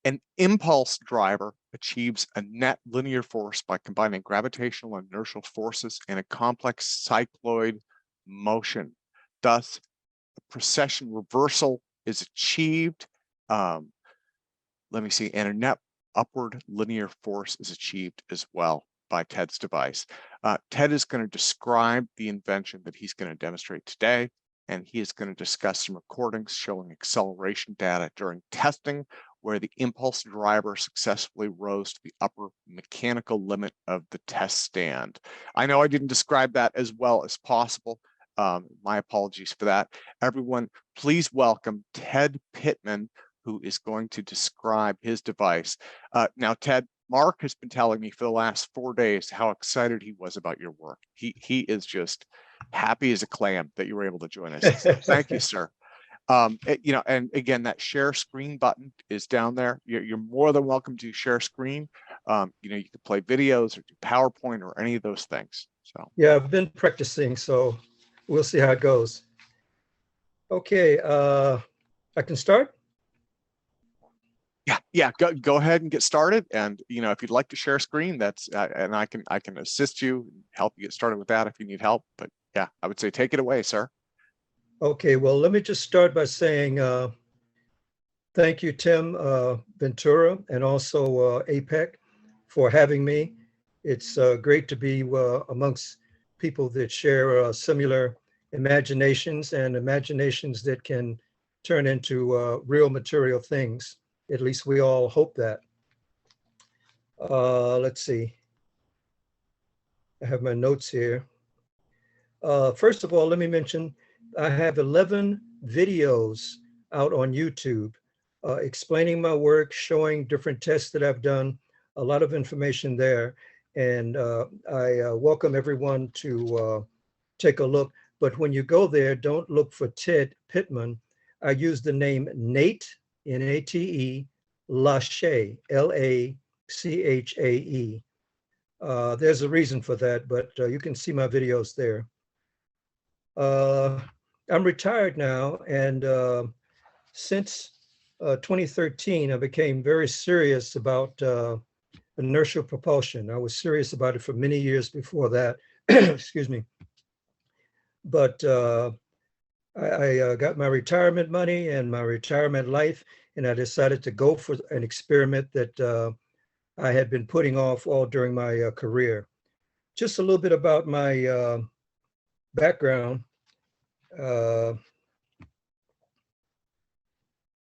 An impulse driver achieves a net linear force by combining gravitational and inertial forces in a complex cycloid motion. Thus, the precession reversal is achieved. Let me see, and a net upward linear force is achieved as well by Ted's device. Ted is going to describe the invention that he's going to demonstrate today, and he is going to discuss some recordings showing acceleration data during testing, where the impulse driver successfully rose to the upper mechanical limit of the test stand. I know I didn't describe that as well as possible. My apologies for that. Everyone, please welcome Ted Pittman, who is going to describe his device. Now, Ted, Mark has been telling me for the last 4 days how excited he was about your work. He is just happy as a clam that you were able to join us. So thank you, sir. You know, and again, that share screen button is down there. You're more than welcome to share screen. You know, you can play videos or do PowerPoint or any of those things. So yeah, I've been practicing, so we'll see how it goes. Okay, I can start. Yeah, go ahead and get started. And you know, if you'd like to share a screen, that's and I can assist you, help you get started with that if you need help. But yeah, I would say take it away, sir. Okay, well, let me just start by saying thank you, Tim Ventura, and also APEC for having me. It's great to be amongst people that share similar imaginations and imaginations that can turn into real material things. At least we all hope that. Let's see. I have my notes here. First of all, let me mention, I have 11 videos out on YouTube explaining my work, showing different tests that I've done, a lot of information there. And I welcome everyone to take a look. But when you go there, don't look for Ted Pittman. I use the name Nate, N-A-T-E, Lachae, L-A-C-H-A-E. There's a reason for that, but you can see my videos there. I'm retired now, and since 2013, I became very serious about inertial propulsion. I was serious about it for many years before that, excuse me. But I got my retirement money and my retirement life, and I decided to go for an experiment that I had been putting off all during my career. Just a little bit about my background.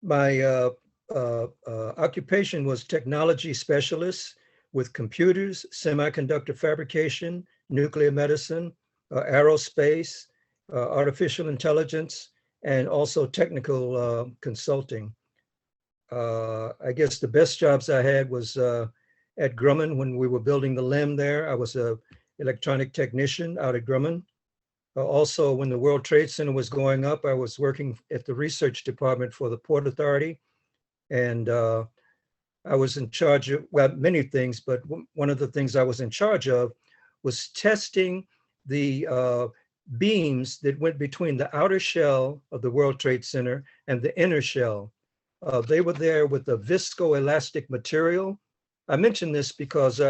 My occupation was technology specialist with computers, semiconductor fabrication, nuclear medicine, aerospace, artificial intelligence, and also technical consulting. I guess the best jobs I had was at Grumman when we were building the LIM there. I was an electronic technician out at Grumman. Also, when the World Trade Center was going up, I was working at the research department for the Port Authority. And I was in charge of, well, many things, but one of the things I was in charge of was testing the beams that went between the outer shell of the World Trade Center and the inner shell. They were there with a viscoelastic material. I mention this because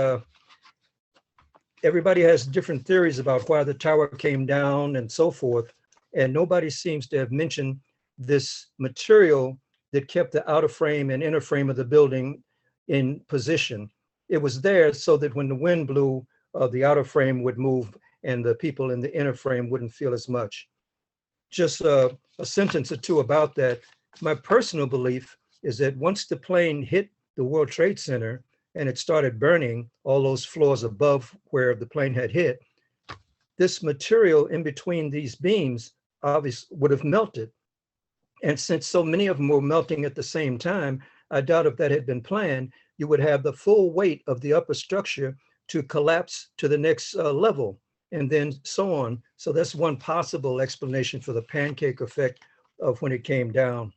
everybody has different theories about why the tower came down and so forth, and nobody seems to have mentioned this material that kept the outer frame and inner frame of the building in position. It was there so that when the wind blew, the outer frame would move and the people in the inner frame wouldn't feel as much. Just a sentence or two about that. My personal belief is that once the plane hit the World Trade Center and it started burning all those floors above where the plane had hit, this material in between these beams obviously would have melted. And since so many of them were melting at the same time, I doubt if that had been planned, you would have the full weight of the upper structure to collapse to the next level, and then so on. So that's one possible explanation for the pancake effect of when it came down.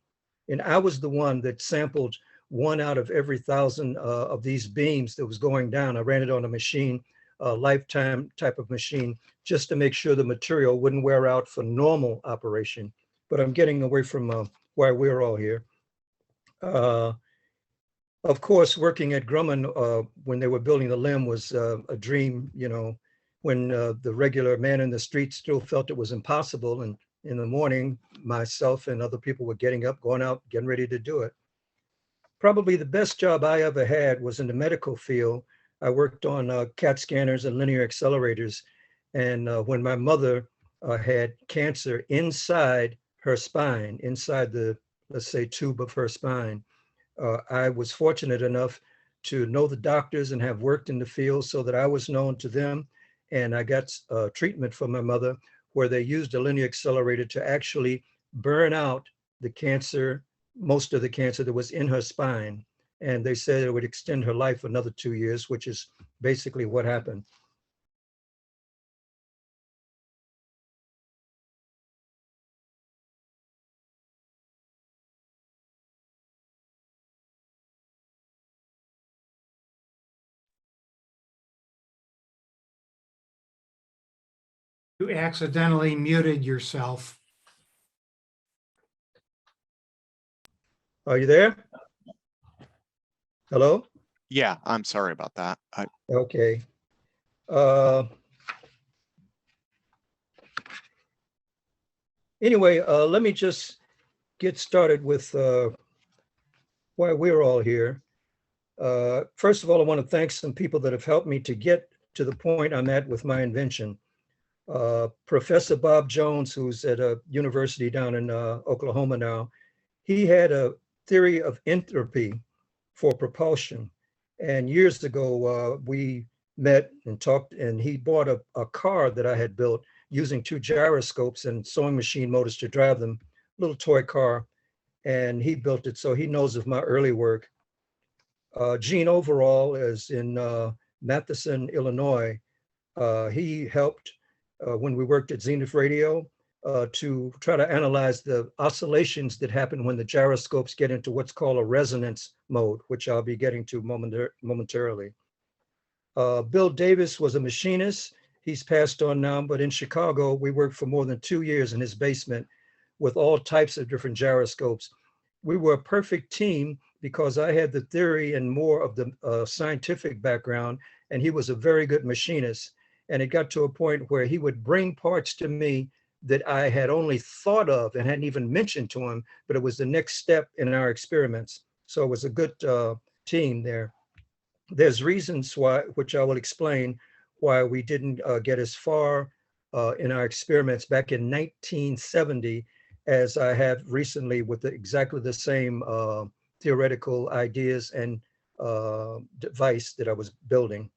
And I was the one that sampled 1 out of every 1,000 of these beams that was going down. I ran it on a machine, a lifetime type of machine, just to make sure the material wouldn't wear out for normal operation. But I'm getting away from why we're all here. Of course, working at Grumman when they were building the LIM was a dream, you know, when the regular man in the street still felt it was impossible. And in the morning, myself and other people were getting up, going out, getting ready to do it. Probably the best job I ever had was in the medical field. I worked on CAT scanners and linear accelerators. And when my mother had cancer inside her spine, inside the, let's say, tube of her spine, I was fortunate enough to know the doctors and have worked in the field so that I was known to them. And I got treatment for my mother where they used a linear accelerator to actually burn out the cancer, most of the cancer that was in her spine. And they said it would extend her life another 2 years, which is basically what happened. You accidentally muted yourself. Are you there? Hello? Yeah, I'm sorry about that. Okay. Anyway, let me just get started with why we're all here. First of all, I want to thank some people that have helped me to get to the point I'm at with my invention. Professor Bob Jones, who's at a university down in Oklahoma now, he had a theory of entropy for propulsion. And years ago, we met and talked, and he bought a car that I had built using 2 gyroscopes and sewing machine motors to drive them, little toy car. And he built it, so he knows of my early work. Gene Overall is in Matheson, Illinois. He helped when we worked at Zenith Radio to try to analyze the oscillations that happen when the gyroscopes get into what's called a resonance mode, which I'll be getting to momentarily. Bill Davis was a machinist. He's passed on now, but in Chicago, we worked for more than 2 years in his basement with all types of different gyroscopes. We were a perfect team because I had the theory and more of the scientific background, and he was a very good machinist. And it got to a point where he would bring parts to me that I had only thought of and hadn't even mentioned to him, but it was the next step in our experiments. So it was a good team there. There's reasons why, which I will explain, why we didn't get as far in our experiments back in 1970 as I have recently with exactly the same theoretical ideas and device that I was building.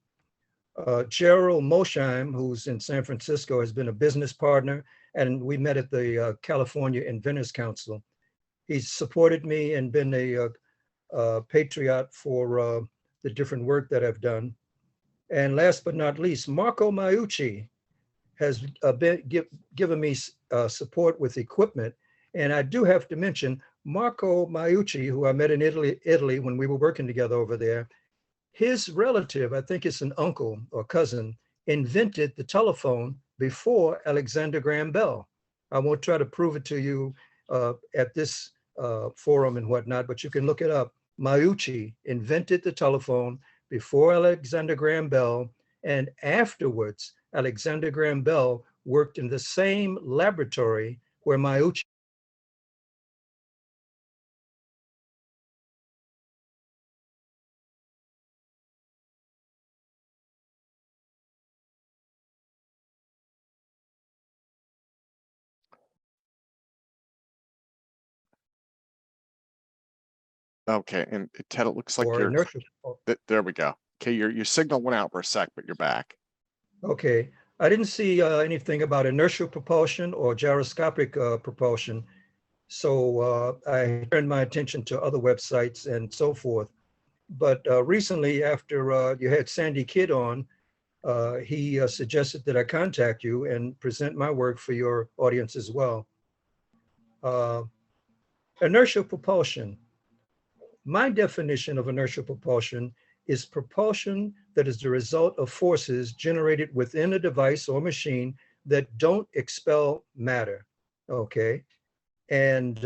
Gerald Mosheim, who's in San Francisco, has been a business partner, and we met at the California Inventors Council. He's supported me and been a patriot for the different work that I've done. And last but not least, Marco Maiucci has given me support with equipment. And I do have to mention Marco Maiucci, who I met in Italy when we were working together over there. His relative, I think it's an uncle or cousin, invented the telephone before Alexander Graham Bell. I won't try to prove it to you at this forum and whatnot, but you can look it up. Maiucci invented the telephone before Alexander Graham Bell, and afterwards, Alexander Graham Bell worked in the same laboratory where Maiucci. Okay, and Ted, it looks like or you're, inertial. there we go. Okay, your signal went out for a sec, but you're back. Okay, I didn't see anything about inertial propulsion or gyroscopic propulsion. So I turned my attention to other websites and so forth. But recently, after you had Sandy Kidd on, he suggested that I contact you and present my work for your audience as well. Inertial propulsion. My definition of inertial propulsion is propulsion that is the result of forces generated within a device or machine that don't expel matter, okay? And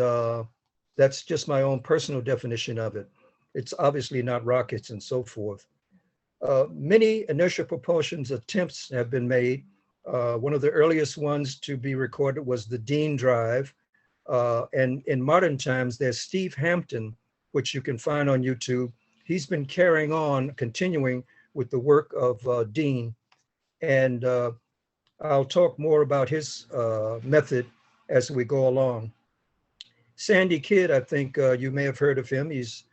that's just my own personal definition of it. It's obviously not rockets and so forth. Many inertial propulsion attempts have been made. One of the earliest ones to be recorded was the Dean drive. And in modern times, there's Steve Hampton, which you can find on YouTube. He's been carrying on, continuing with the work of Dean. And I'll talk more about his method as we go along. Sandy Kidd, I think you may have heard of him. He's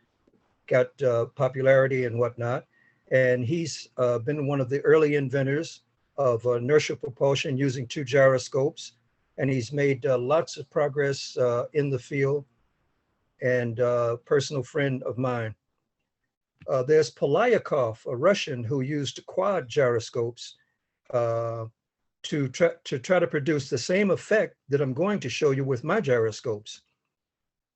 got popularity and whatnot. And he's been one of the early inventors of inertial propulsion using 2 gyroscopes. And he's made lots of progress in the field, and personal friend of mine. There's Polyakov, a Russian who used quad gyroscopes to try to produce the same effect that I'm going to show you with my gyroscopes.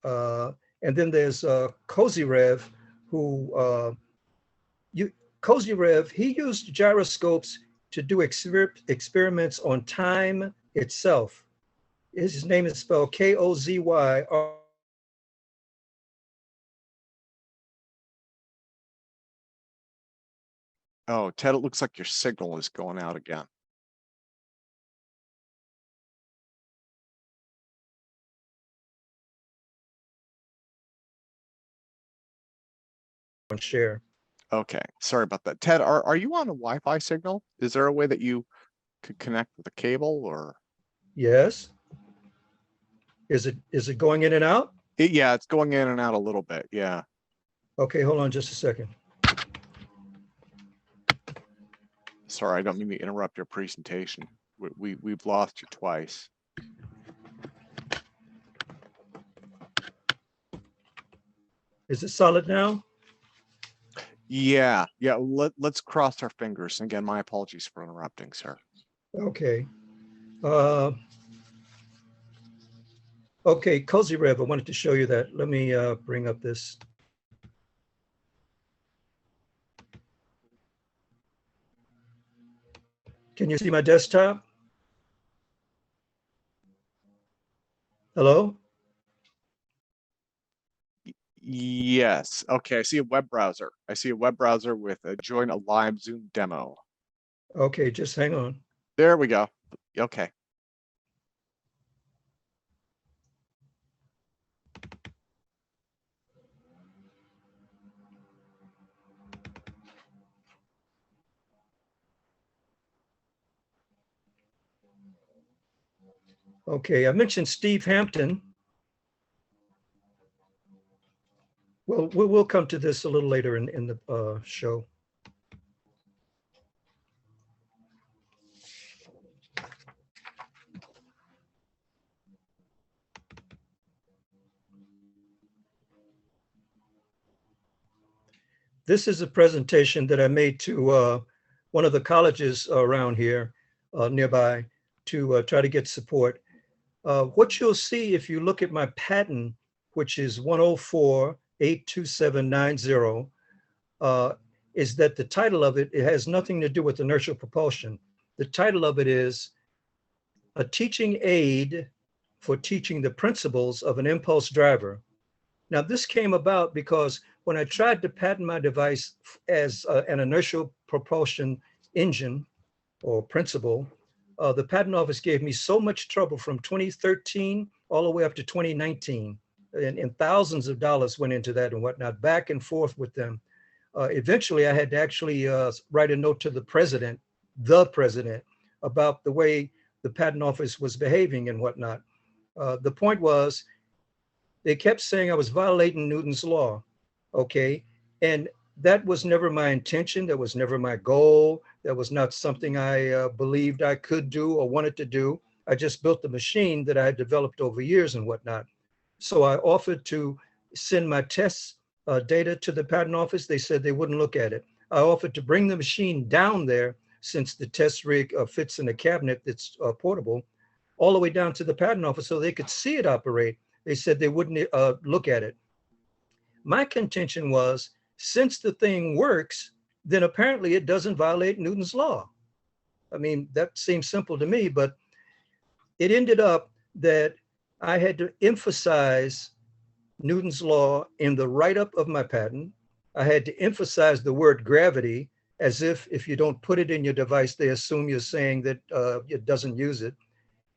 And then there's Kozyrev, who Kozyrev, he used gyroscopes to do experiments on time itself. His name is spelled Kozy. Oh, Ted, it looks like your signal is going out again. Share. Okay, sorry about that. Ted, are you on a Wi-Fi signal? Is there a way that you could connect with a cable or? Yes. Is it going in and out? Yeah, it's going in and out a little bit. Yeah. Okay, hold on just a second. Sorry, I don't mean to interrupt your presentation. We've lost you twice. Is it solid now? Yeah. Let's cross our fingers. Again, my apologies for interrupting, sir. Okay. Okay, Kozyrev, I wanted to show you that. Let me bring up this. Can you see my desktop? Hello? Yes. Okay, I see a web browser. I see a web browser with a join a live Zoom demo. Okay, just hang on. There we go. Okay. Okay, I mentioned Steve Hampton. Well, we'll come to this a little later in the show. This is a presentation that I made to one of the colleges around here nearby to try to get support. What you'll see if you look at my patent, which is 104-82790, is that the title of it has nothing to do with inertial propulsion. The title of it is A Teaching Aid for Teaching the Principles of an Impulse Driver. Now, this came about because when I tried to patent my device as an inertial propulsion engine or principle, the patent office gave me so much trouble from 2013 all the way up to 2019. And thousands of dollars went into that and whatnot, back and forth with them. Eventually, I had to actually write a note to the president, about the way the patent office was behaving and whatnot. The point was, they kept saying I was violating Newton's law, okay? And that was never my intention. That was never my goal. That was not something I believed I could do or wanted to do. I just built the machine that I had developed over years and whatnot. So I offered to send my test data to the patent office. They said they wouldn't look at it. I offered to bring the machine down there, since the test rig fits in a cabinet that's portable, all the way down to the patent office so they could see it operate. They said they wouldn't look at it. My contention was, since the thing works, then apparently it doesn't violate Newton's law. I mean, that seems simple to me, but it ended up that I had to emphasize Newton's law in the write-up of my patent. I had to emphasize the word gravity, as if you don't put it in your device, they assume you're saying that it doesn't use it.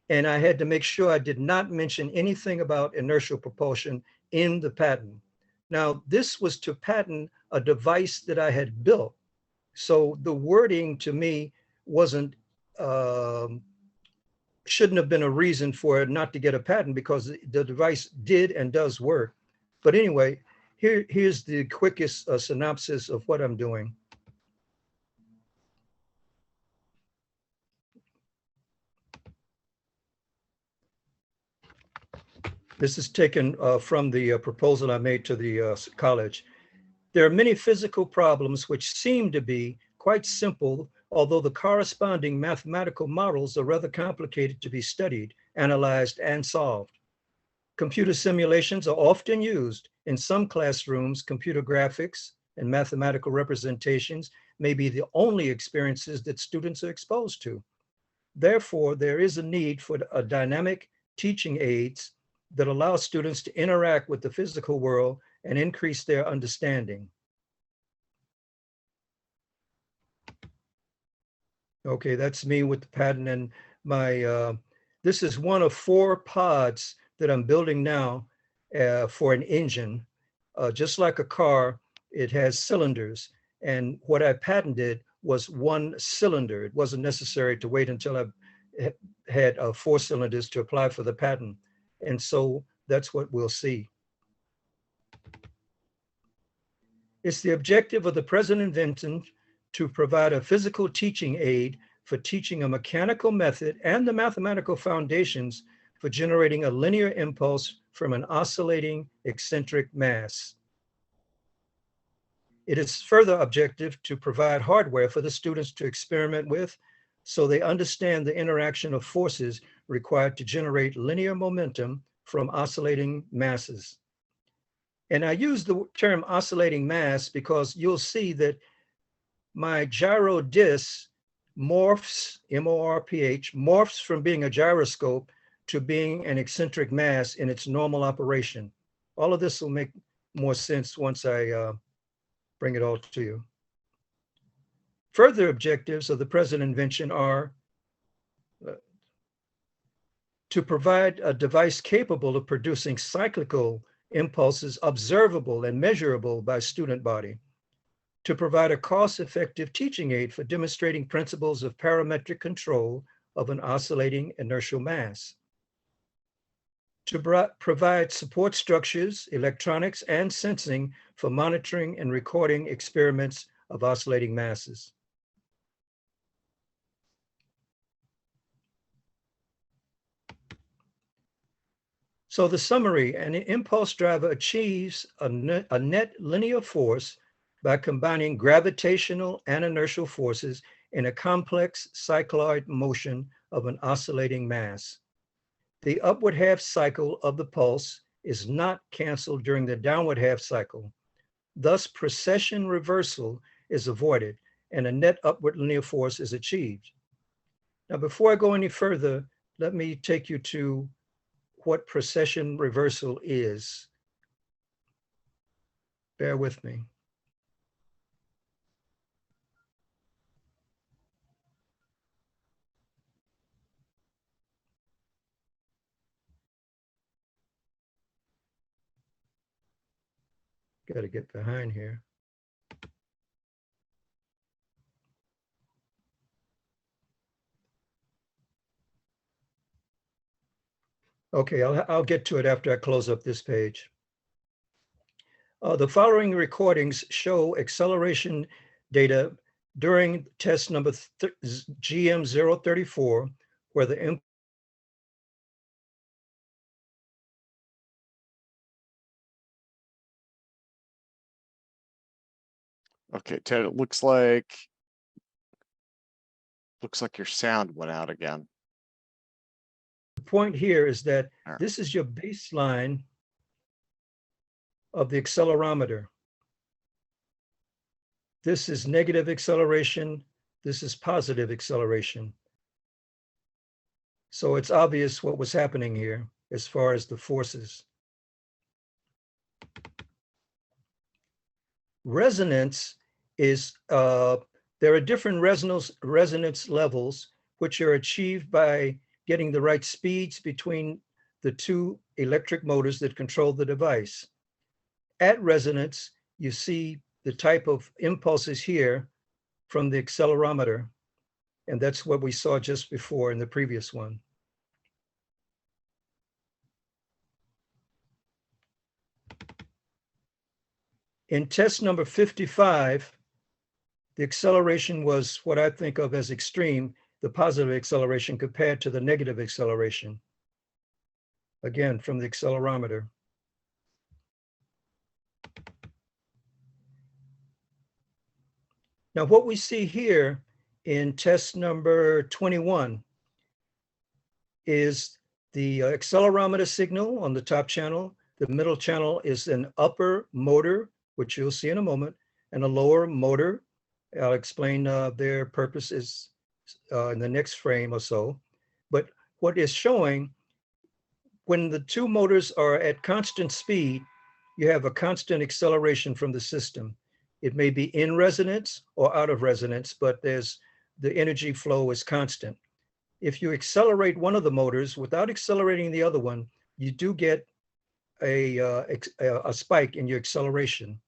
And I had to make sure I did not mention anything about inertial propulsion in the patent. Now, this was to patent a device that I had built. So the wording to me wasn't, shouldn't have been a reason for it not to get a patent, because the device did and does work. But anyway, here's the quickest synopsis of what I'm doing. This is taken from the proposal I made to the college. There are many physical problems which seem to be quite simple, although the corresponding mathematical models are rather complicated to be studied, analyzed, and solved. Computer simulations are often used. In some classrooms, computer graphics and mathematical representations may be the only experiences that students are exposed to. Therefore, there is a need for a dynamic teaching aids that allow students to interact with the physical world and increase their understanding. Okay, that's me with the patent, and my, this is one of 4 pods that I'm building now for an engine. Just like a car, it has cylinders, and what I patented was 1 cylinder. It wasn't necessary to wait until I had 4 cylinders to apply for the patent. And so that's what we'll see. It's the objective of the present invention to provide a physical teaching aid for teaching a mechanical method and the mathematical foundations for generating a linear impulse from an oscillating eccentric mass. It is further objective to provide hardware for the students to experiment with, so they understand the interaction of forces required to generate linear momentum from oscillating masses. And I use the term oscillating mass because you'll see that my gyro disc morphs, M-O-R-P-H, morphs from being a gyroscope to being an eccentric mass in its normal operation. All of this will make more sense once I bring it all to you. Further objectives of the present invention are to provide a device capable of producing cyclical impulses observable and measurable by student body, to provide a cost-effective teaching aid for demonstrating principles of parametric control of an oscillating inertial mass, to provide support structures, electronics, and sensing for monitoring and recording experiments of oscillating masses. So the summary: an impulse driver achieves a net linear force by combining gravitational and inertial forces in a complex cycloid motion of an oscillating mass. The upward half cycle of the pulse is not canceled during the downward half cycle. Thus, procession reversal is avoided and a net upward linear force is achieved. Now, before I go any further, let me take you to what procession reversal is. Bear with me. Got to get behind here. Okay, I'll get to it after I close up this page. The following recordings show acceleration data during test number GM034, where the Okay, Ted, it looks like your sound went out again. The point here is that All right. this is your baseline of the accelerometer. This is negative acceleration. This is positive acceleration. So it's obvious what was happening here as far as the forces. Resonance is, there are different resonance levels, which are achieved by getting the right speeds between the two electric motors that control the device. At resonance, you see the type of impulses here from the accelerometer. And that's what we saw just before in the previous one. In test number 55, the acceleration was what I think of as extreme, the positive acceleration compared to the negative acceleration. Again, from the accelerometer. Now, what we see here in test number 21 is the accelerometer signal on the top channel. The middle channel is an upper motor, which you'll see in a moment, and a lower motor. I'll explain their purposes in the next frame or so. But what is showing, when the two motors are at constant speed, you have a constant acceleration from the system. It may be in resonance or out of resonance, but the energy flow is constant. If you accelerate one of the motors without accelerating the other one, you do get a spike in your acceleration.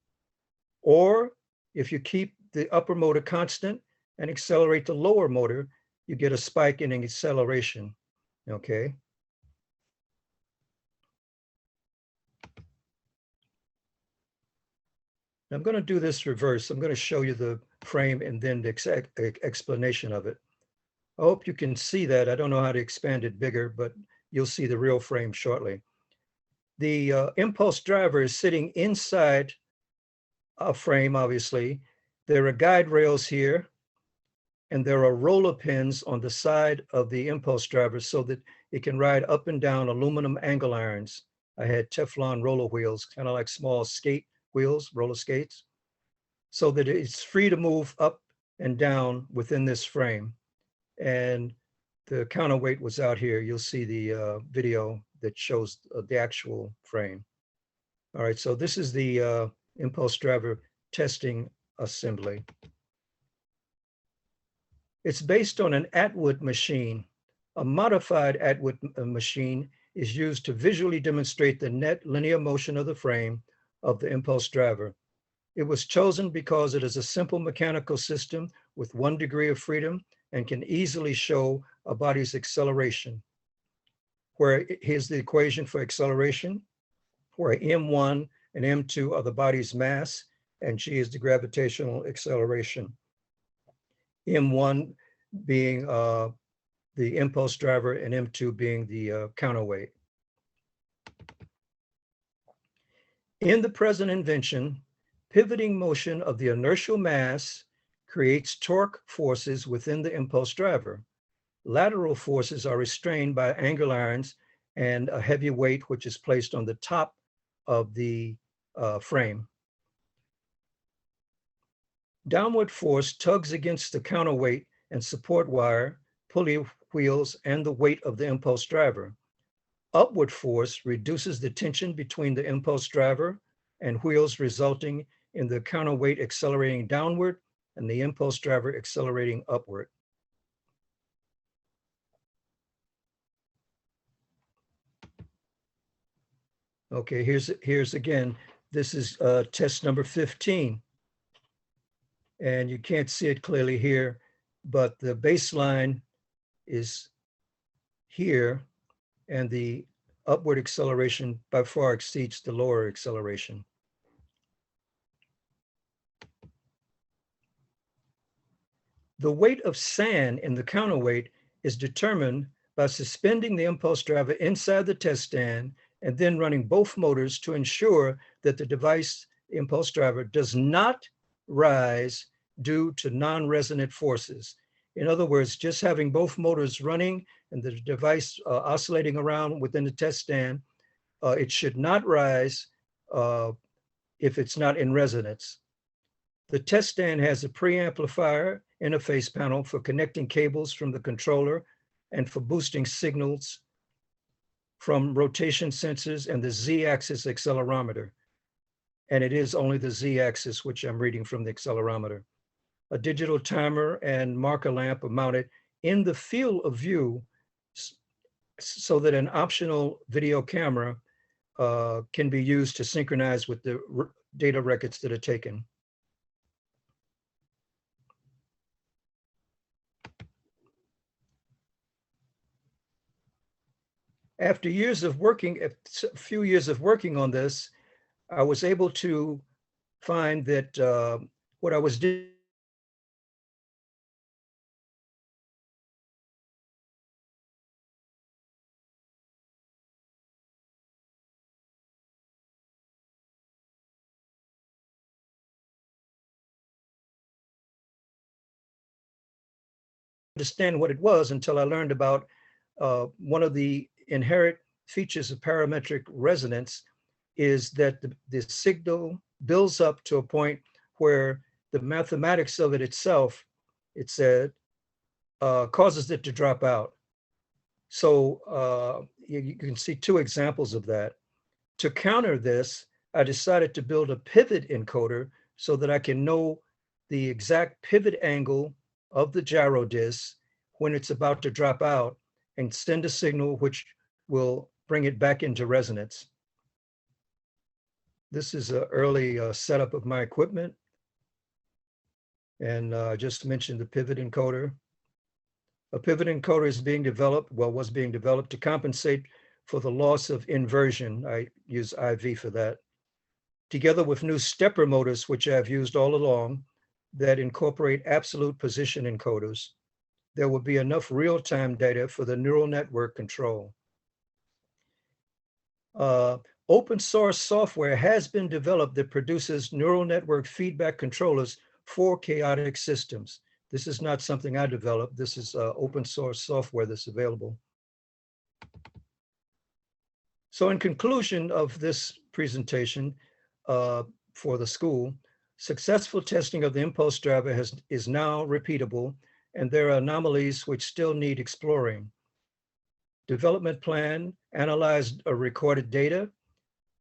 Or if you keep the upper motor constant and accelerate the lower motor, you get a spike in acceleration, okay? I'm going to do this reverse. I'm going to show you the frame and then the explanation of it. I hope you can see that. I don't know how to expand it bigger, but you'll see the real frame shortly. The impulse driver is sitting inside a frame, obviously. There are guide rails here, and there are roller pins on the side of the impulse driver so that it can ride up and down aluminum angle irons. I had Teflon roller wheels, kind of like small skate wheels, roller skates, so that it's free to move up and down within this frame. And the counterweight was out here. You'll see the video that shows the actual frame. All right, so this is the impulse driver testing assembly. It's based on an Atwood machine. A modified Atwood machine is used to visually demonstrate the net linear motion of the frame of the impulse driver. It was chosen because it is a simple mechanical system with 1 degree of freedom and can easily show a body's acceleration. Where here's the equation for acceleration, where m1 and m2 are the body's mass, and g is the gravitational acceleration. m1 being the impulse driver and m2 being the counterweight. In the present invention, pivoting motion of the inertial mass creates torque forces within the impulse driver. Lateral forces are restrained by angle irons and a heavy weight which is placed on the top of the frame. Downward force tugs against the counterweight and support wire, pulley wheels, and the weight of the impulse driver. Upward force reduces the tension between the impulse driver and wheels, resulting in the counterweight accelerating downward and the impulse driver accelerating upward. Okay, here's again, this is test number 15. And you can't see it clearly here, but the baseline is here, and the upward acceleration by far exceeds the lower acceleration. The weight of sand in the counterweight is determined by suspending the impulse driver inside the test stand and then running both motors to ensure that the device impulse driver does not rise due to non-resonant forces. In other words, just having both motors running and the device oscillating around within the test stand, it should not rise if it's not in resonance. The test stand has a preamplifier interface panel for connecting cables from the controller and for boosting signals from rotation sensors and the Z-axis accelerometer. and it is only the Z-axis, which I'm reading from the accelerometer. A digital timer and marker lamp are mounted in the field of view so that an optional video camera can be used to synchronize with the data records that are taken. After years of working, a few years of working on this, I was able to find that what I was doing understand what it was until I learned about one of the inherent features of parametric resonance is that the signal builds up to a point where the mathematics of it itself, it said, causes it to drop out. So you can see two examples of that. To counter this, I decided to build a pivot encoder so that I can know the exact pivot angle of the gyro disc when it's about to drop out and send a signal which will bring it back into resonance. This is an early setup of my equipment. And I just mentioned the pivot encoder. A pivot encoder is being developed, well, was being developed to compensate for the loss of inversion. I use IV for that. Together with new stepper motors, which I've used all along, that incorporate absolute position encoders, there will be enough real-time data for the neural network control. Open source software has been developed that produces neural network feedback controllers for chaotic systems. This is not something I developed. This is open source software that's available. So in conclusion of this presentation for the school, successful testing of the impulse driver is now repeatable, and there are anomalies which still need exploring. Development plan, analyze recorded data,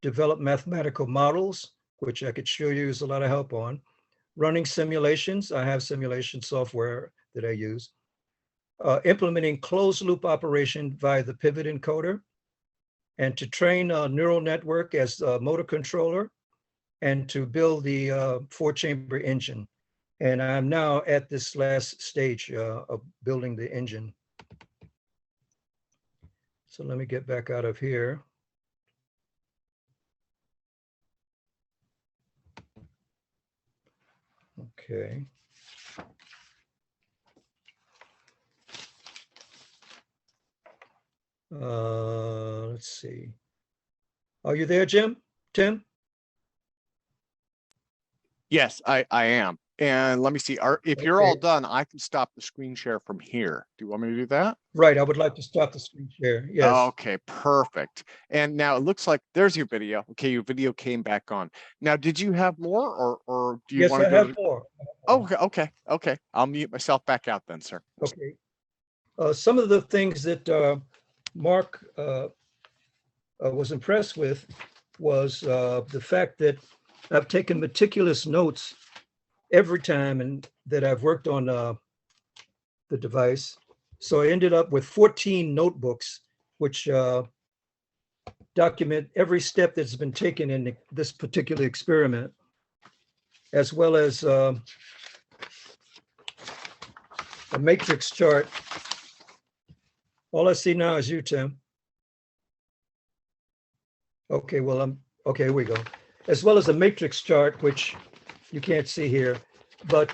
develop mathematical models, which I could sure use a lot of help on, running simulations. I have simulation software that I use, implementing closed loop operation via the pivot encoder, and to train a neural network as a motor controller, and to build the 4-chamber engine. And I'm now at this last stage of building the engine. So let me get back out of here. Okay. Let's see. Are you there, Tim? Yes, I am. And let me see, if you're all done, I can stop the screen share from here. Do you want me to do that? Right, I would like to stop the screen share, yes. Okay, perfect. And now it looks like there's your video. Okay, your video came back on. Now, did you have more or do you Yes, want to I go have to... more. Oh, okay. I'll mute myself back out then, sir. Okay. Some of the things that Mark was impressed with was the fact that I've taken meticulous notes every time and that I've worked on the device. So I ended up with 14 notebooks, which document every step that's been taken in this particular experiment, as well as a matrix chart. All I see now is you, Tim. Okay, well, okay, here we go. As well as a matrix chart, which you can't see here, but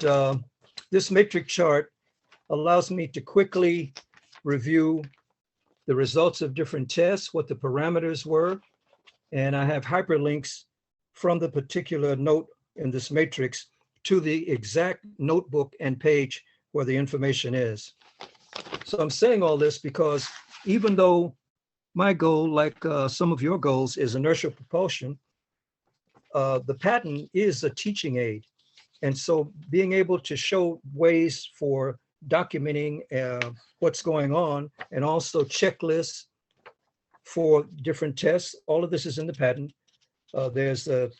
this matrix chart allows me to quickly review the results of different tests, what the parameters were, and I have hyperlinks from the particular note in this matrix to the exact notebook and page where the information is. So I'm saying all this because even though my goal, like some of your goals, is inertial propulsion, the patent is a teaching aid. And so being able to show ways for documenting what's going on and also checklists for different tests, all of this is in the patent. There's a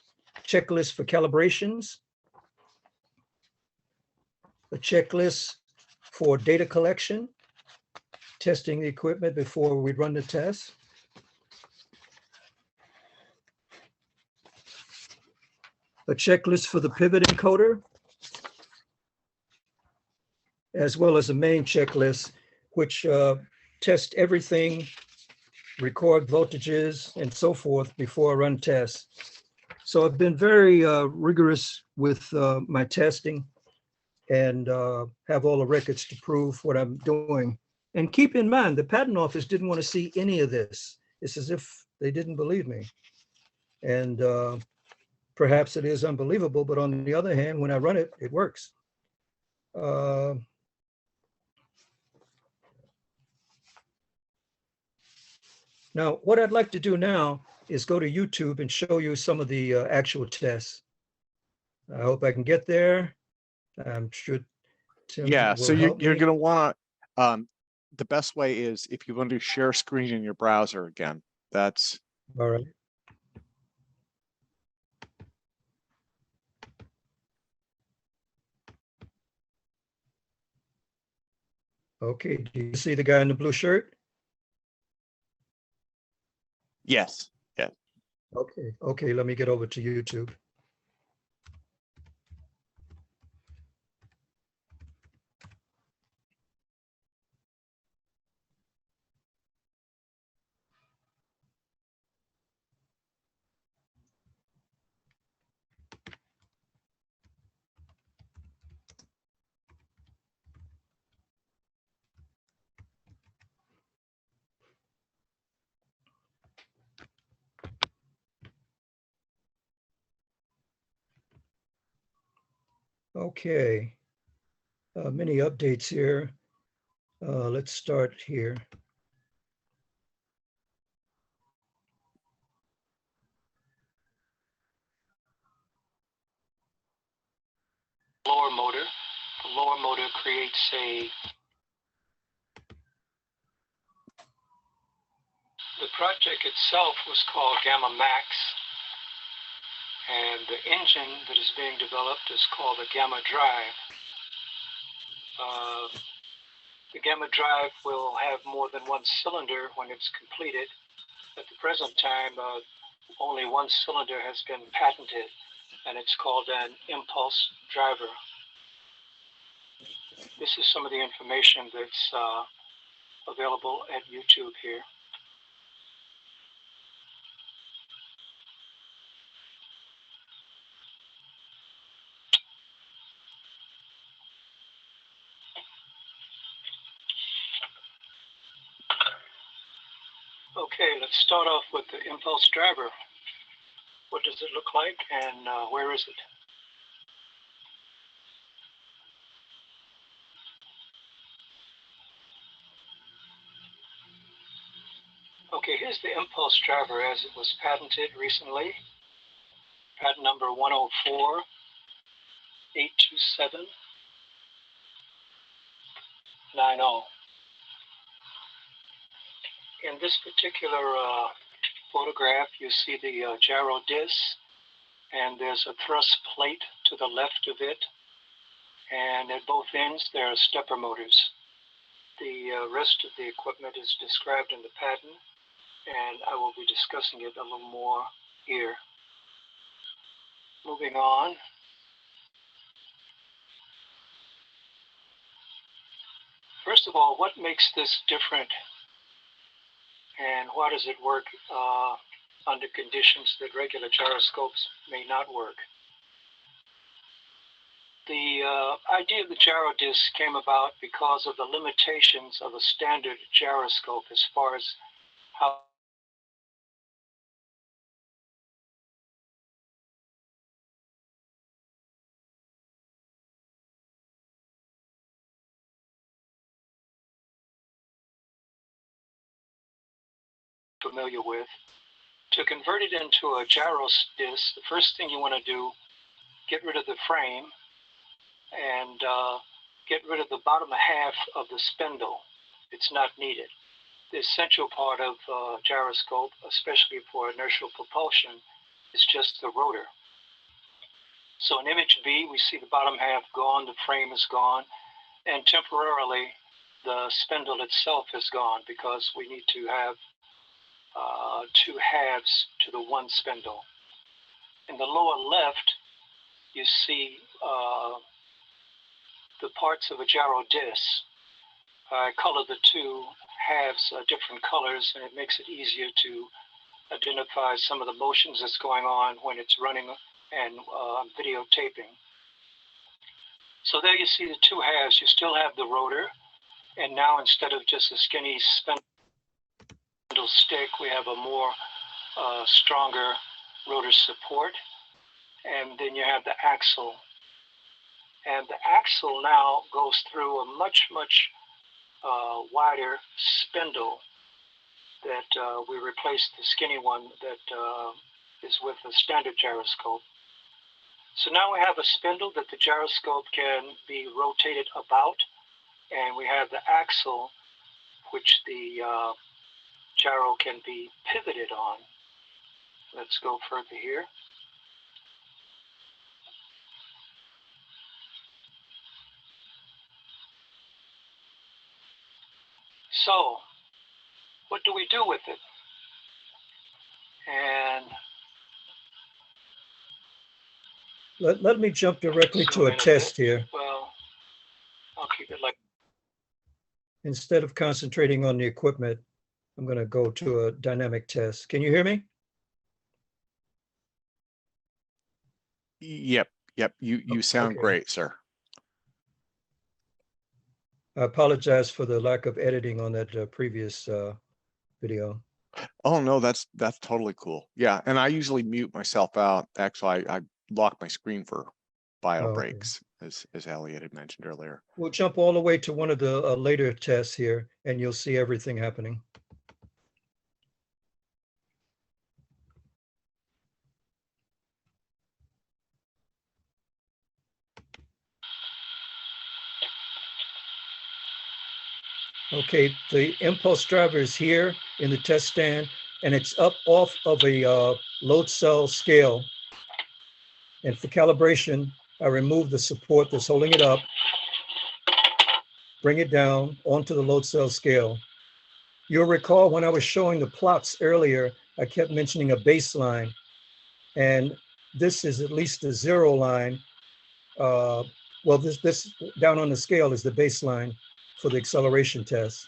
checklist for calibrations, a checklist for data collection, testing the equipment before we run the test, a checklist for the pivot encoder, as well as a main checklist, which tests everything, record voltages and so forth before I run tests. So I've been very rigorous with my testing and have all the records to prove what I'm doing. And keep in mind, the patent office didn't want to see any of this. It's as if they didn't believe me. And perhaps it is unbelievable, but on the other hand, when I run it, it works. Now, what I'd like to do now is go to YouTube and show you some of the actual tests. I hope I can get there. I'm sure Tim Yeah, will so help you're me. going to want to, the best way is if you want to share screen in your browser again. That's All right. Okay, do you see the guy in the blue shirt? yes. Yeah. Okay, let me get over to YouTube. Okay, many updates here. Let's start here. Lower motor. The lower motor creates the project itself was called Gamma Max, and the engine that is being developed is called the Gamma Drive. The Gamma Drive will have more than one cylinder when it's completed. At the present time, only one cylinder has been patented, and it's called an impulse driver. This is some of the information that's available at YouTube here. Okay, let's start off with the impulse driver. What does it look like, and where is it? Okay, here's the impulse driver as it was patented recently. Patent number 104-827-90. In this particular photograph, you see the gyro disc, and there's a thrust plate to the left of it, and at both ends there are stepper motors. The rest of the equipment is described in the patent, and I will be discussing it a little more here. Moving on. First of all, what makes this different, and why does it work under conditions that regular gyroscopes may not work? The idea of the gyro disc came about because of the limitations of a standard gyroscope as far as how familiar with. To convert it into a gyro disc, the first thing you want to do, get rid of the frame and get rid of the bottom half of the spindle. It's not needed. The essential part of gyroscope, especially for inertial propulsion, is just the rotor. So in image B, we see the bottom half gone, the frame is gone, and temporarily the spindle itself is gone because we need to have two halves to the one spindle. In the lower left, you see the parts of a gyro disc. I color the two halves different colors, and it makes it easier to identify some of the motions that's going on when it's running and videotaping. So there you see the two halves. You still have the rotor, and now instead of just a skinny spindle stick, we have a more stronger rotor support. And then you have the axle. And the axle now goes through a much wider spindle that we replaced the skinny one that is with the standard gyroscope. So now we have a spindle that the gyroscope can be rotated about, and we have the axle which the gyro can be pivoted on. Let's go further here. So, what do we do with it? And Let me jump directly to a test here. Well, I'll keep it like. Instead of concentrating on the equipment, I'm going to go to a dynamic test. Can you hear me? Yep. You sound Okay. great, sir. I apologize for the lack of editing on that previous video. Oh no, that's totally cool. Yeah, and I usually mute myself out. Actually, I lock my screen for bio okay. breaks, as Elliot had mentioned earlier. We'll jump all the way to one of the later tests here, and you'll see everything happening. Okay, the impulse driver is here in the test stand, and it's up off of a load cell scale. And for calibration, I remove the support that's holding it up, bring it down onto the load cell scale. You'll recall when I was showing the plots earlier, I kept mentioning a baseline, and this is at least the 0 line. Well, this down on the scale is the baseline for the acceleration test.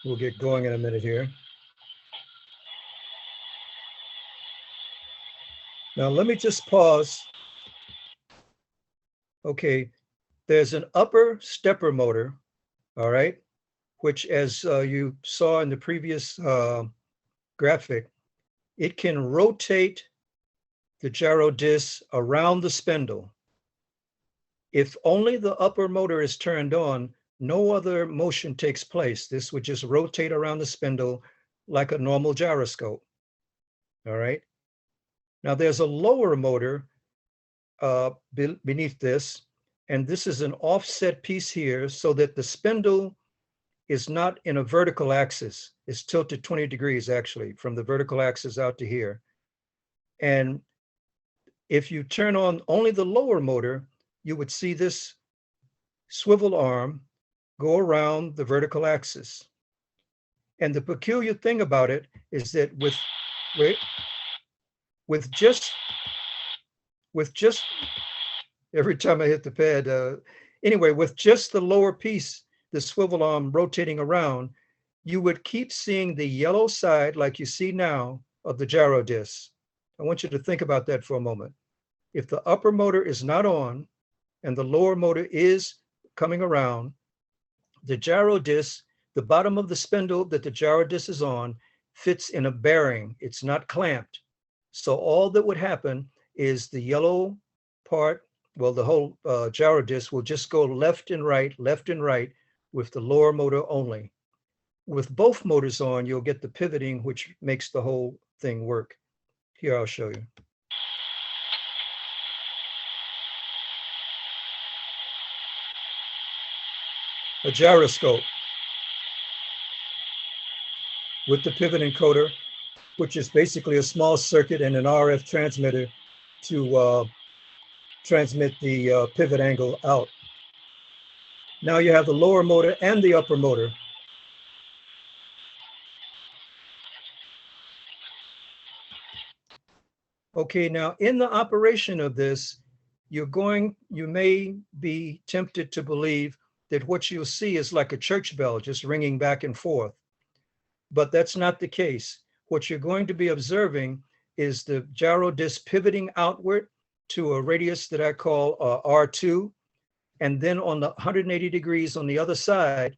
We'll get going in a minute here. Now, let me just pause. Okay, there's an upper stepper motor, all right, which as you saw in the previous graphic, it can rotate the gyro disc around the spindle. If only the upper motor is turned on, no other motion takes place. This would just rotate around the spindle like a normal gyroscope, all right? Now there's a lower motor beneath this, and this is an offset piece here so that the spindle is not in a vertical axis. It's tilted 20 degrees actually from the vertical axis out to here. And if you turn on only the lower motor, you would see this swivel arm go around the vertical axis. And the peculiar thing about it is that with just every time I hit the pad, anyway, with just the lower piece, the swivel arm rotating around, you would keep seeing the yellow side like you see now of the gyro disc. I want you to think about that for a moment. If the upper motor is not on and the lower motor is coming around, the gyro disc, the bottom of the spindle that the gyro disc is on, fits in a bearing. It's not clamped. So all that would happen is the yellow part, well, the whole gyro disc will just go left and right with the lower motor only. With both motors on, you'll get the pivoting, which makes the whole thing work. Here, I'll show you. A gyroscope. with the pivot encoder, which is basically a small circuit and an RF transmitter to transmit the pivot angle out. Now you have the lower motor and the upper motor. Okay, now in the operation of this, you may be tempted to believe that what you'll see is like a church bell just ringing back and forth. But that's not the case. What you're going to be observing is the gyro disc pivoting outward to a radius that I call R2. And then on the 180 degrees on the other side,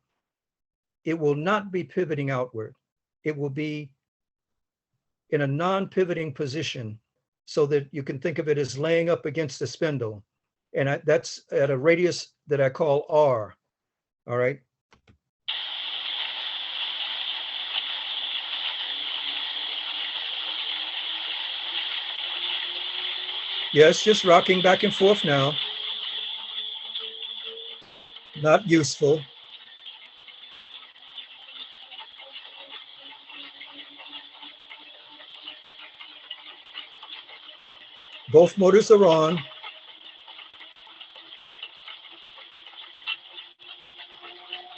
it will not be pivoting outward. It will be in a non-pivoting position, so that you can think of it as laying up against the spindle. And that's at a radius that I call R, all right? Yes, just rocking back and forth now. Not useful. Both motors are on.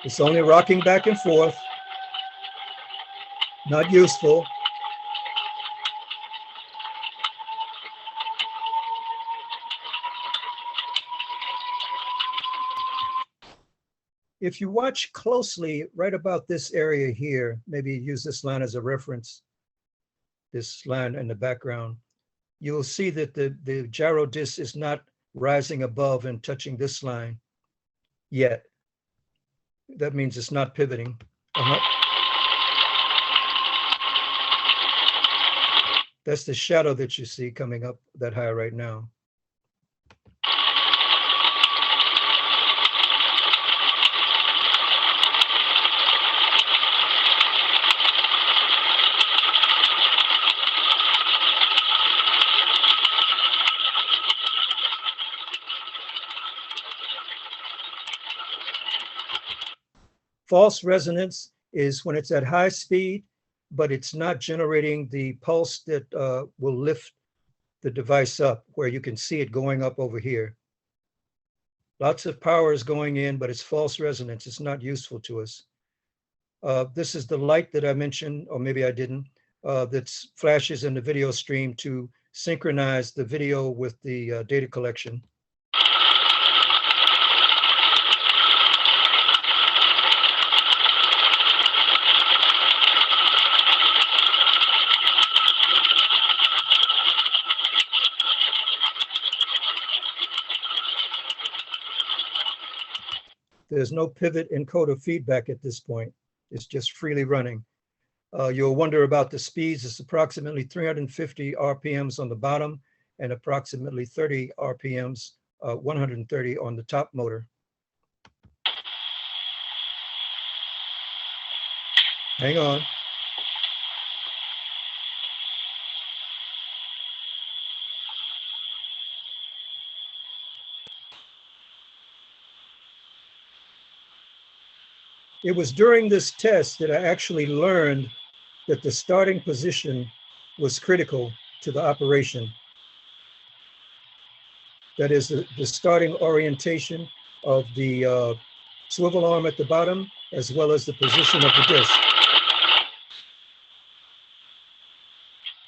It's only rocking back and forth. Not useful. If you watch closely right about this area here, maybe use this line as a reference, this line in the background, you'll see that the gyro disc is not rising above and touching this line yet. That means it's not pivoting. That's the shadow that you see coming up that high right now. False resonance is when it's at high speed, but it's not generating the pulse that will lift the device up, where you can see it going up over here. Lots of power is going in, but it's false resonance. It's not useful to us. This is the light that I mentioned, or maybe I didn't, that flashes in the video stream to synchronize the video with the data collection. There's no pivot encoder feedback at this point. It's just freely running. You'll wonder about the speeds. It's approximately 350 RPMs on the bottom and approximately 30 RPMs, 130 on the top motor. Hang on. It was during this test that I actually learned that the starting position was critical to the operation. That is the starting orientation of the swivel arm at the bottom, as well as the position of the disc.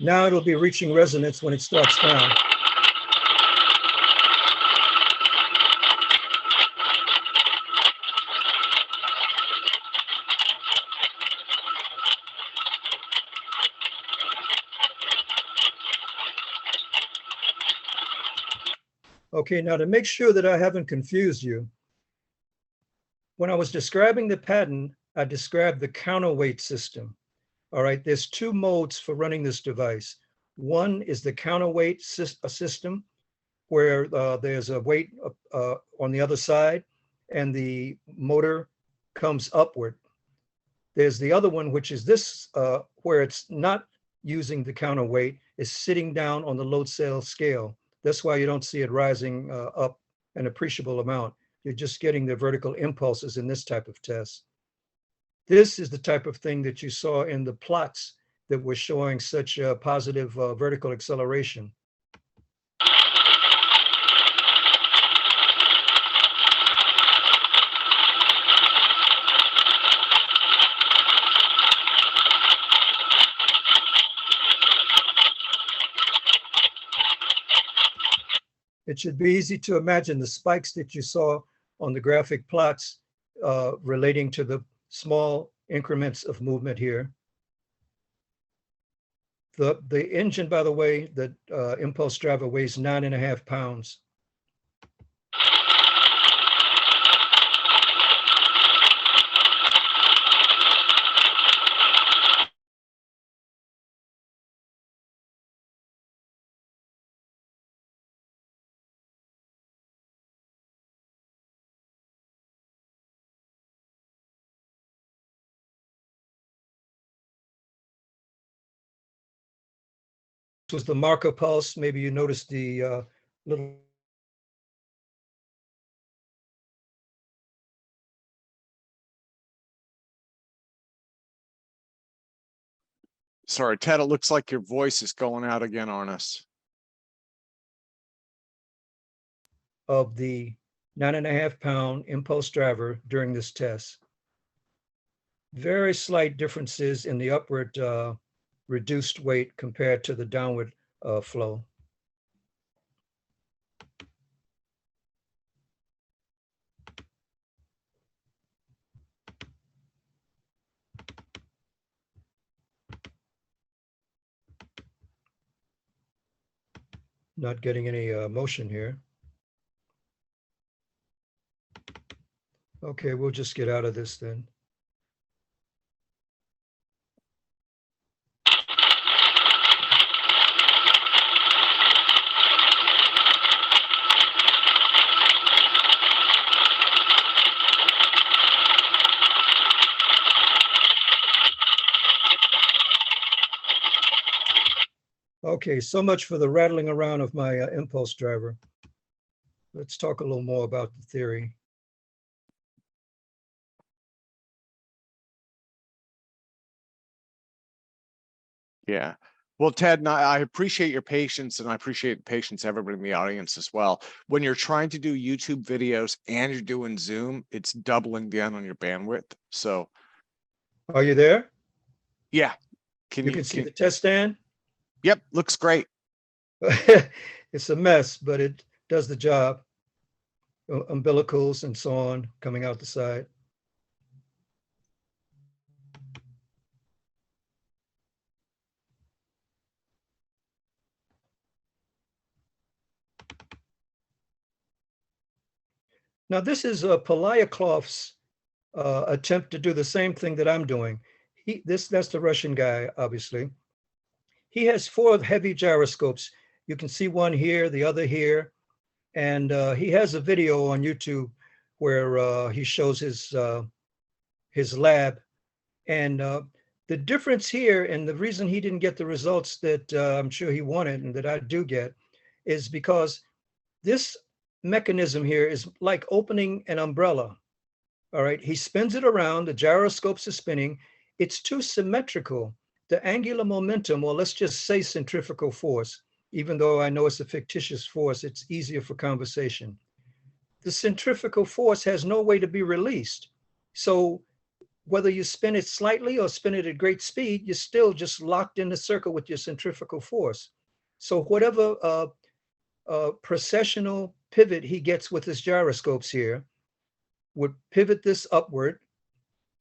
Now it'll be reaching resonance when it starts down. Okay, now to make sure that I haven't confused you, when I was describing the patent, I described the counterweight system. All right, there's two modes for running this device. One is the counterweight system, where there's a weight on the other side and the motor comes upward. There's the other one, which is this, where it's not using the counterweight, it's sitting down on the load cell scale. That's why you don't see it rising up an appreciable amount. You're just getting the vertical impulses in this type of test. This is the type of thing that you saw in the plots that were showing such a positive vertical acceleration. It should be easy to imagine the spikes that you saw on the graphic plots relating to the small increments of movement here. The engine, by the way, the impulse driver weighs 9.5 pounds. This was the marker pulse. Maybe you noticed the little Sorry, Ted, it looks like your voice is going out again on us. of the 9.5 pound impulse driver during this test. Very slight differences in the upward reduced weight compared to the downward flow. Not getting any motion here. Okay, we'll just get out of this then. Okay, so much for the rattling around of my impulse driver. Let's talk a little more about the theory. Yeah. Well, Ted, and I appreciate your patience, and I appreciate the patience of everybody in the audience as well. When you're trying to do YouTube videos and you're doing Zoom, it's doubling down on your bandwidth. So, Are you there? yeah. You can see the test stand? Yep, looks great. It's a mess, but it does the job. Umbilicals and so on coming out the side. Now, this is Polyaklov's attempt to do the same thing that I'm doing. That's the Russian guy, obviously. He has 4 heavy gyroscopes. You can see one here, the other here. And he has a video on YouTube where he shows his lab. And the difference here, and the reason he didn't get the results that I'm sure he wanted and that I do get, is because this mechanism here is like opening an umbrella. All right, he spins it around, the gyroscopes are spinning. It's too symmetrical. The angular momentum, or let's just say centrifugal force, even though I know it's a fictitious force, it's easier for conversation. The centrifugal force has no way to be released. So whether you spin it slightly or spin it at great speed, you're still just locked in the circle with your centrifugal force. So whatever precessional pivot he gets with his gyroscopes here would pivot this upward.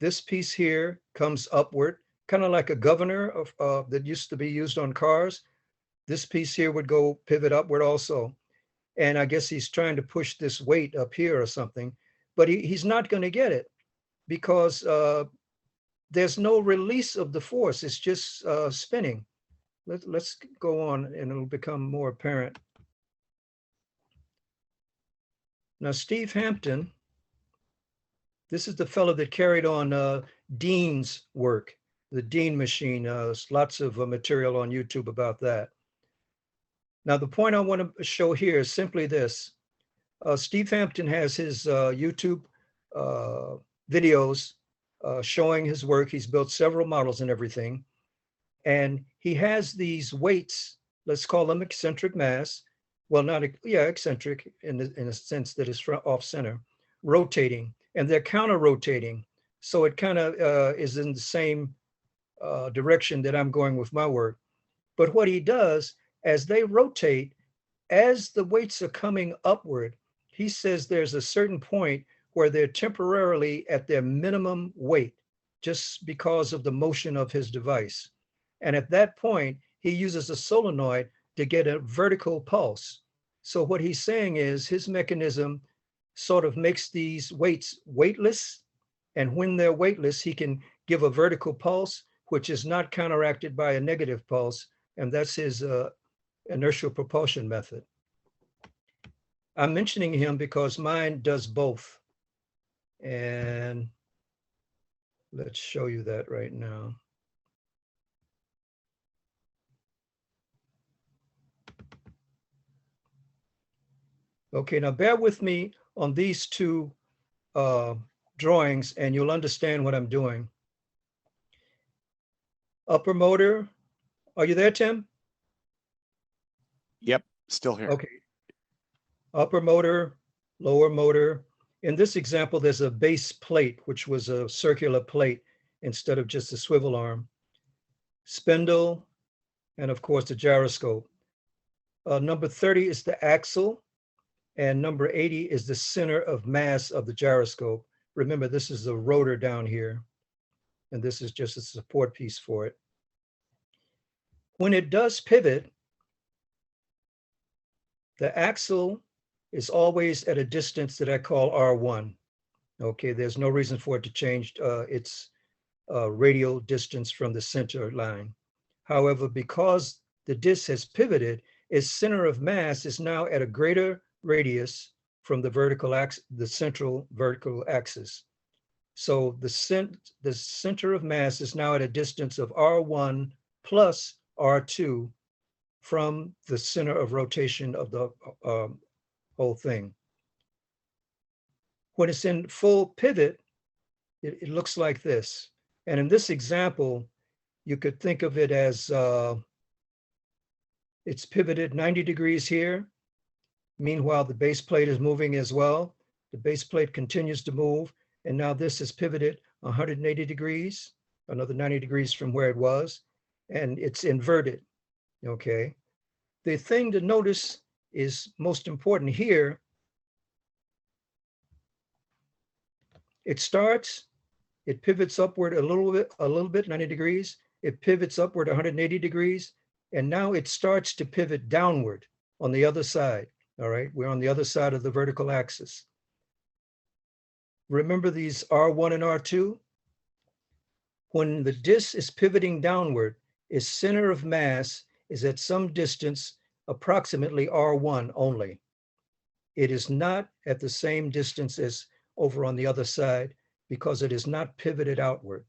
This piece here comes upward, kind of like a governor of that used to be used on cars. This piece here would go pivot upward also. And I guess he's trying to push this weight up here or something, but he's not going to get it because there's no release of the force. It's just spinning. Let's go on and it'll become more apparent. Now, Steve Hampton, this is the fellow that carried on Dean's work, the Dean machine. There's lots of material on YouTube about that. Now, the point I want to show here is simply this. Steve Hampton has his YouTube videos showing his work. He's built several models and everything. And he has these weights, let's call them eccentric mass. Well, not, yeah, eccentric in a sense that is off center, rotating, and they're counter rotating. So it kind of is in the same direction that I'm going with my work. But what he does, as they rotate, as the weights are coming upward, he says there's a certain point where they're temporarily at their minimum weight, just because of the motion of his device. And at that point, he uses a solenoid to get a vertical pulse. So what he's saying is his mechanism sort of makes these weights weightless. And when they're weightless, he can give a vertical pulse, which is not counteracted by a negative pulse. And that's his inertial propulsion method. I'm mentioning him because mine does both. And let's show you that right now. Okay, now bear with me on these two drawings and you'll understand what I'm doing. Upper motor, are you there, Tim? Yep, still here. Okay. Upper motor, lower motor. In this example, there's a base plate, which was a circular plate instead of just a swivel arm. Spindle, and of course the gyroscope. Number 30 is the axle, and number 80 is the center of mass of the gyroscope. Remember, this is the rotor down here, and this is just a support piece for it. When it does pivot, the axle is always at a distance that I call R1. Okay, there's no reason for it to change its radial distance from the center line. However, because the disc has pivoted, its center of mass is now at a greater radius from the vertical axis, the central vertical axis. So the center of mass is now at a distance of R1 plus R2 from the center of rotation of the whole thing. When it's in full pivot, it looks like this. And in this example, you could think of it as it's pivoted 90 degrees here. Meanwhile, the base plate is moving as well. The base plate continues to move. And now this is pivoted 180 degrees, another 90 degrees from where it was. And it's inverted, okay? The thing to notice is most important here. It starts, it pivots upward a little bit, 90 degrees. It pivots upward 180 degrees. And now it starts to pivot downward on the other side. All right, we're on the other side of the vertical axis. Remember these R1 and R2? When the disc is pivoting downward, its center of mass is at some distance, approximately R1 only. It is not at the same distance as over on the other side because it is not pivoted outward.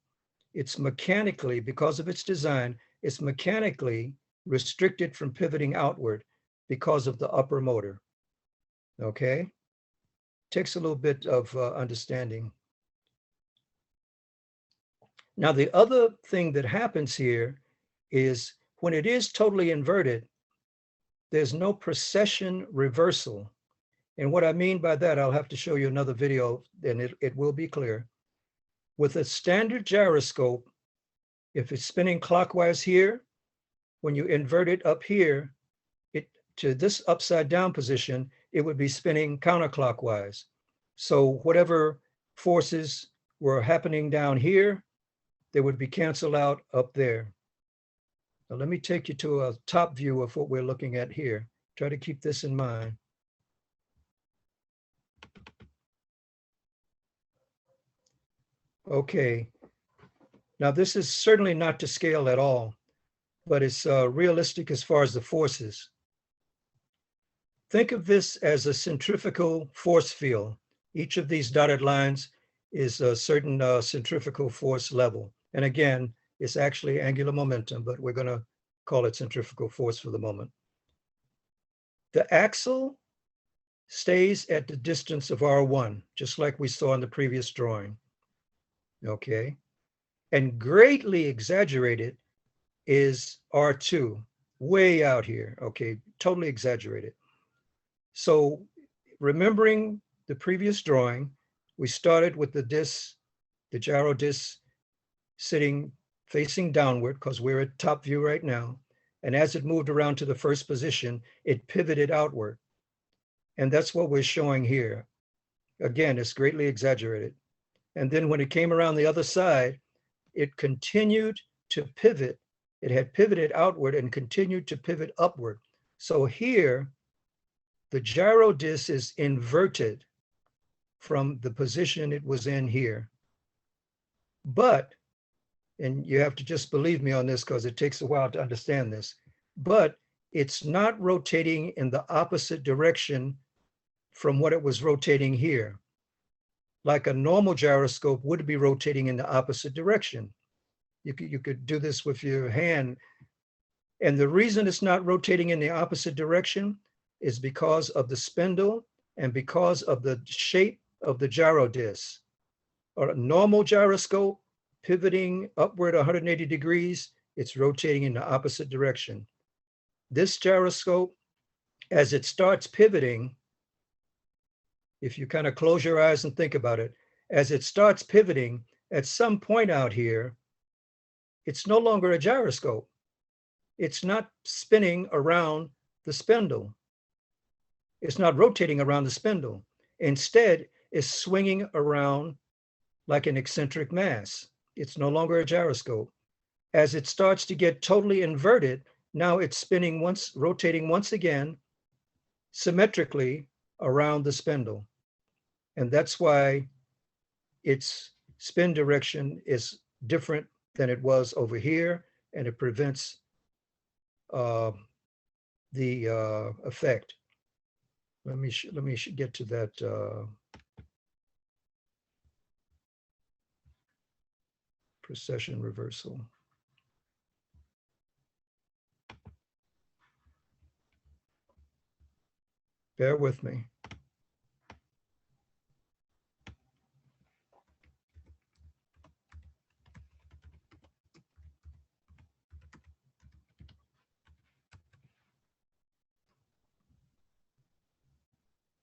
It's mechanically, because of its design, it's mechanically restricted from pivoting outward because of the upper motor, okay? Takes a little bit of understanding. Now, the other thing that happens here is when it is totally inverted, there's no precession reversal. And what I mean by that, I'll have to show you another video and it will be clear. With a standard gyroscope, if it's spinning clockwise here, when you invert it up here, to this upside down position, it would be spinning counterclockwise. So whatever forces were happening down here, they would be canceled out up there. Now let me take you to a top view of what we're looking at here. Try to keep this in mind. Okay, now this is certainly not to scale at all, but it's realistic as far as the forces. Think of this as a centrifugal force field. Each of these dotted lines is a certain centrifugal force level. And again, it's actually angular momentum, but we're gonna call it centrifugal force for the moment. The axle stays at the distance of R1, just like we saw in the previous drawing. okay? And greatly exaggerated is R2, way out here, okay? Totally exaggerated. So remembering the previous drawing, we started with the disc, the gyro disc sitting facing downward because we're at top view right now. And as it moved around to the first position, it pivoted outward. And that's what we're showing here. Again, it's greatly exaggerated. And then when it came around the other side, it continued to pivot. It had pivoted outward and continued to pivot upward. So here, the gyro disc is inverted from the position it was in here. But, and you have to just believe me on this because it takes a while to understand this, but it's not rotating in the opposite direction from what it was rotating here. Like a normal gyroscope would be rotating in the opposite direction. You could do this with your hand. And the reason it's not rotating in the opposite direction is because of the spindle and because of the shape of the gyro disc. Or a normal gyroscope pivoting upward 180 degrees, it's rotating in the opposite direction. This gyroscope, as it starts pivoting, if you kind of close your eyes and think about it, as it starts pivoting, at some point out here, it's no longer a gyroscope. It's not spinning around the spindle. It's not rotating around the spindle. Instead, it's swinging around like an eccentric mass. It's no longer a gyroscope. As it starts to get totally inverted, now it's spinning once, rotating once again, symmetrically around the spindle. And that's why its spin direction is different than it was over here, and it prevents the effect. Let me get to that procession reversal. Bear with me.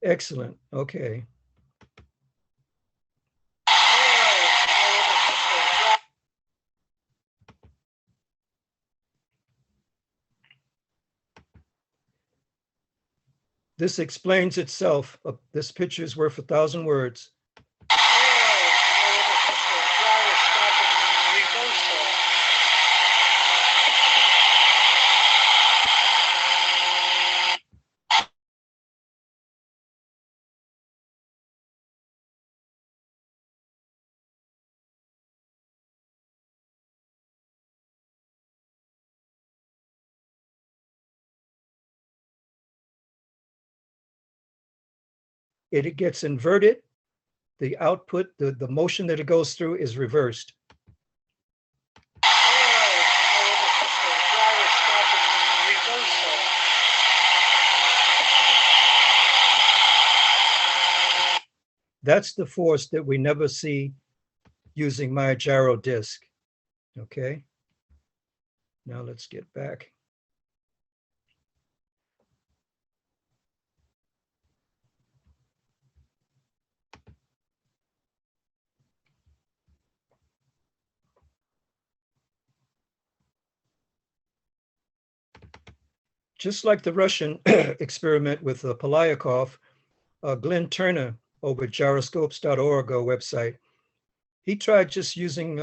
Excellent. Okay. This explains itself. This picture is worth 1,000 words. It gets inverted. The output, the motion that it goes through is reversed. That's the force that we never see using my gyro disc. Okay. Now let's get back. Just like the Russian experiment with Polyakov, Glenn Turner over at gyroscopes.org website, he tried just using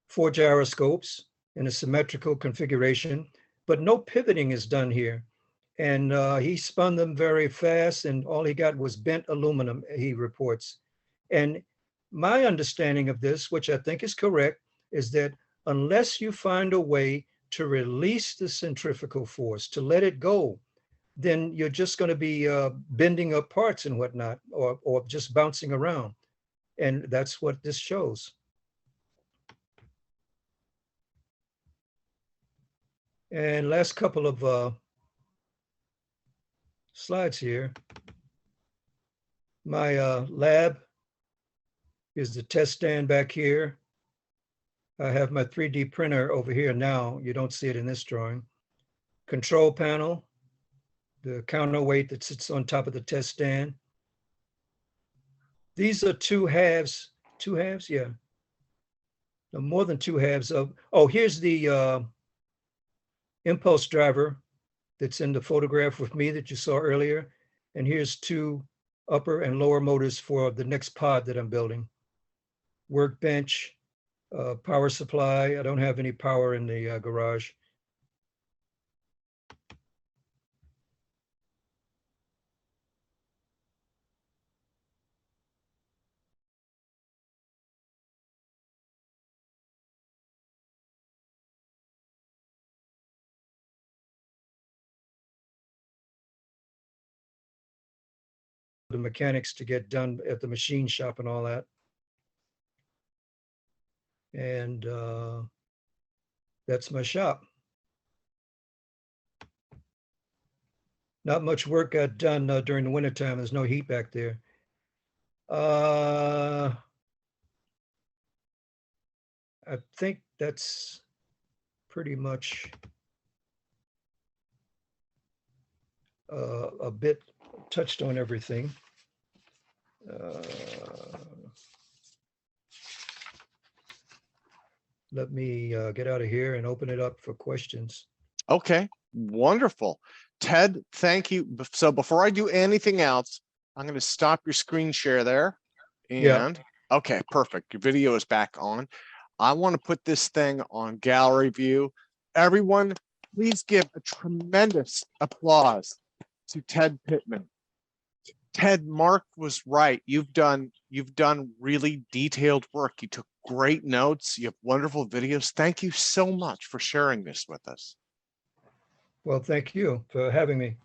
4 gyroscopes in a symmetrical configuration, but no pivoting is done here. And he spun them very fast, and all he got was bent aluminum, he reports. And my understanding of this, which I think is correct, is that unless you find a way to release the centrifugal force, to let it go, then you're just going to be bending up parts and whatnot, or just bouncing around. And that's what this shows. And last couple of slides here. My lab Here's the test stand back here. I have my 3D printer over here now. You don't see it in this drawing. Control panel, the counterweight that sits on top of the test stand. These are two halves, yeah. No, more than two halves of, oh, here's the impulse driver that's in the photograph with me that you saw earlier. And here's two upper and lower motors for the next pod that I'm building. Workbench, power supply. I don't have any power in the garage. The mechanics to get done at the machine shop and all that. And that's my shop. Not much work got done during the wintertime. There's no heat back there. I think that's pretty much a bit touched on everything. Let me get out of here and open it up for questions. Okay, wonderful. Ted, thank you. So before I do anything else, I'm going to stop your screen share there. And Yeah. okay, perfect. Your video is back on. I want to put this thing on gallery view. Everyone, please give a tremendous applause to Ted Pittman. Ted, Mark was right. You've done really detailed work. You took great notes. You have wonderful videos. Thank you so much for sharing this with us. Well, thank you for having me.